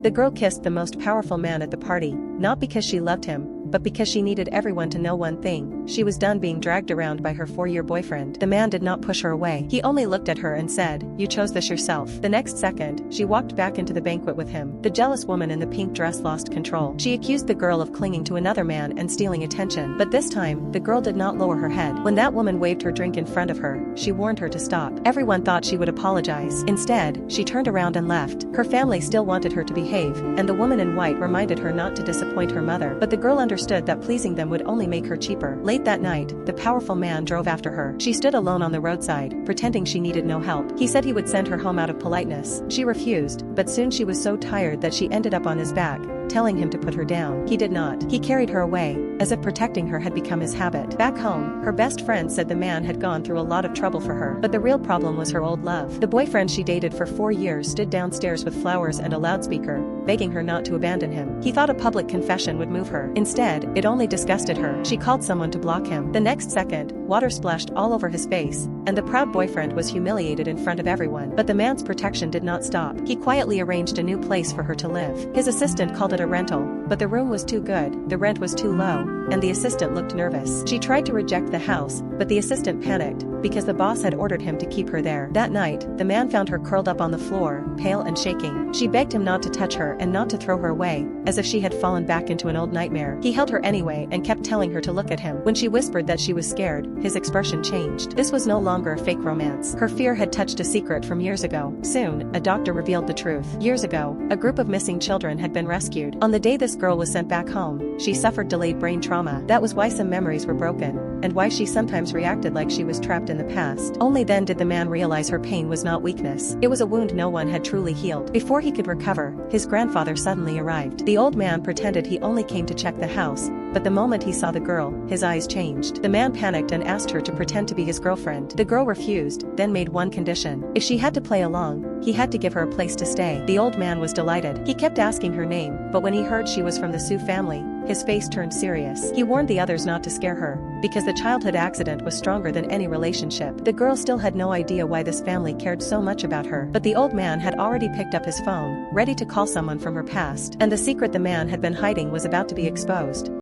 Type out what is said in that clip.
The girl kissed the most powerful man at the party, not because she loved him, but because she needed everyone to know one thing: she was done being dragged around by her 4-year boyfriend. The man did not push her away. He only looked at her and said, "You chose this yourself." The next second, she walked back into the banquet with him. The jealous woman in the pink dress lost control. She accused the girl of clinging to another man and stealing attention. But this time, the girl did not lower her head. When that woman waved her drink in front of her, she warned her to stop. Everyone thought she would apologize. Instead, she turned around and left. Her family still wanted her to behave, and the woman in white reminded her not to disappoint her mother. But the girl understood that pleasing them would only make her cheaper. Late that night, the powerful man drove after her. She stood alone on the roadside, pretending she needed no help. He said he would send her home out of politeness. She refused, but soon she was so tired that she ended up on his back, telling him to put her down. He did not. He carried her away, as if protecting her had become his habit. Back home, her best friend said the man had gone through a lot of trouble for her, but the real problem was her old love. The boyfriend she dated for 4 years stood downstairs with flowers and a loudspeaker, begging her not to abandon him. He thought a public confession would move her. Instead, it only disgusted her. She called someone to block him. The next second, water splashed all over his face, and the proud boyfriend was humiliated in front of everyone. But the man's protection did not stop. He quietly arranged a new place for her to live. His assistant called it a rental, but the room was too good, the rent was too low, and the assistant looked nervous. She tried to reject the house, but the assistant panicked, because the boss had ordered him to keep her there. That night, the man found her curled up on the floor, pale and shaking. She begged him not to touch her and not to throw her away, as if she had fallen back into an old nightmare. He held her anyway and kept telling her to look at him. When she whispered that she was scared, his expression changed. This was no longer a fake romance. Her fear had touched a secret from years ago. Soon, a doctor revealed the truth. Years ago, a group of missing children had been rescued. On the day this girl was sent back home, she suffered delayed brain trauma. That was why some memories were broken, and why she sometimes reacted like she was trapped in the past. Only then did the man realize her pain was not weakness. It was a wound no one had truly healed. Before he could recover, his grandfather suddenly arrived. The old man pretended he only came to check the house, but the moment he saw the girl, his eyes changed. The man panicked and asked her to pretend to be his girlfriend. The girl refused, then made one condition. If she had to play along, he had to give her a place to stay. The old man was delighted. He kept asking her name, but when he heard she was from the Sue family, his face turned serious. He warned the others not to scare her, because the childhood accident was stronger than any relationship. The girl still had no idea why this family cared so much about her, but the old man had already picked up his phone, ready to call someone from her past, and the secret the man had been hiding was about to be exposed.